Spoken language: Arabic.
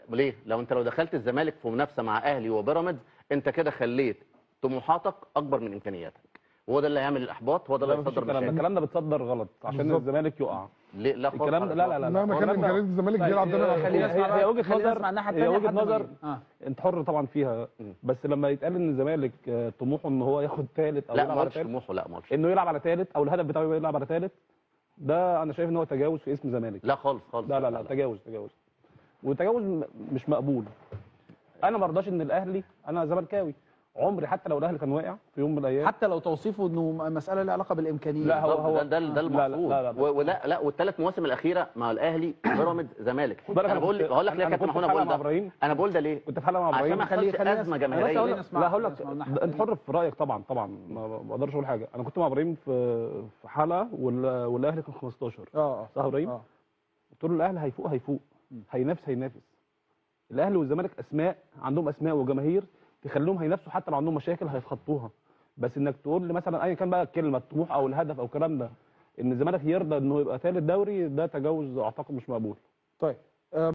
ليه؟ لو دخلت الزمالك في منافسه مع اهلي وبيراميدز، انت كده خليت طموحاتك اكبر من امكانياتك، وهو ده اللي هيعمل الاحباط، هو ده اللي هيصدر مشاكل. الكلام ده بتصدر غلط عشان بالظبط. الزمالك يقع. ليه؟ لا خالص. الكلام ده لا لا لا مهما كان امكانيات الزمالك بيلعب دايما على خلينا البطولة. نسمع هي وجهه خلينا نظر، نسمع الناحيه هي الثانيه وجهه نظر انت حر طبعا فيها، بس لما يتقال ان الزمالك طموحه ان هو ياخد ثالث او لا يلعب ما على قلتش ثالث، طموحه، لا ما قلتش انه يلعب على ثالث او الهدف بتاعه يلعب على ثالث، ده انا شايف ان هو تجاوز في اسم زمالك. لا خالص خالص. لا لا لا تجاوز وتجاوز مش مقبول. انا ما ارضاش ان الاهلي، انا زملكاوي، عمري حتى لو الاهلي كان واقع في يوم من الايام، حتى لو توصيفه انه مساله لها علاقه بالامكانيات. لا هو ده المقصود. لا والثلاث مواسم الاخيره مع الاهلي بيراميدز زمالك، انا بقول لك ليه يا كابتن محمود انا بقول ده، انا بقول ده ليه؟ كنت في حلقه مع ابراهيم عشان ما يحصلش ازمه جماهيريه. لا هقول لك انت حر في رايك طبعا ما بقدرش اقول حاجه. انا كنت مع ابراهيم في حلقه والاهلي كان 15 صح يا ابراهيم؟ قلت له الاهلي هيفوق هينافس. الاهلي والزمالك اسماء، عندهم اسماء وجماهير تخليهم هينافسوا، حتى لو عندهم مشاكل هيتخطوها. بس انك تقول لي مثلا ايا كان بقى الكلمه الطموح او الهدف او الكلام ده، ان الزمالك يرضى انه يبقى ثالث دوري، ده تجاوز اعتقد مش مقبول. طيب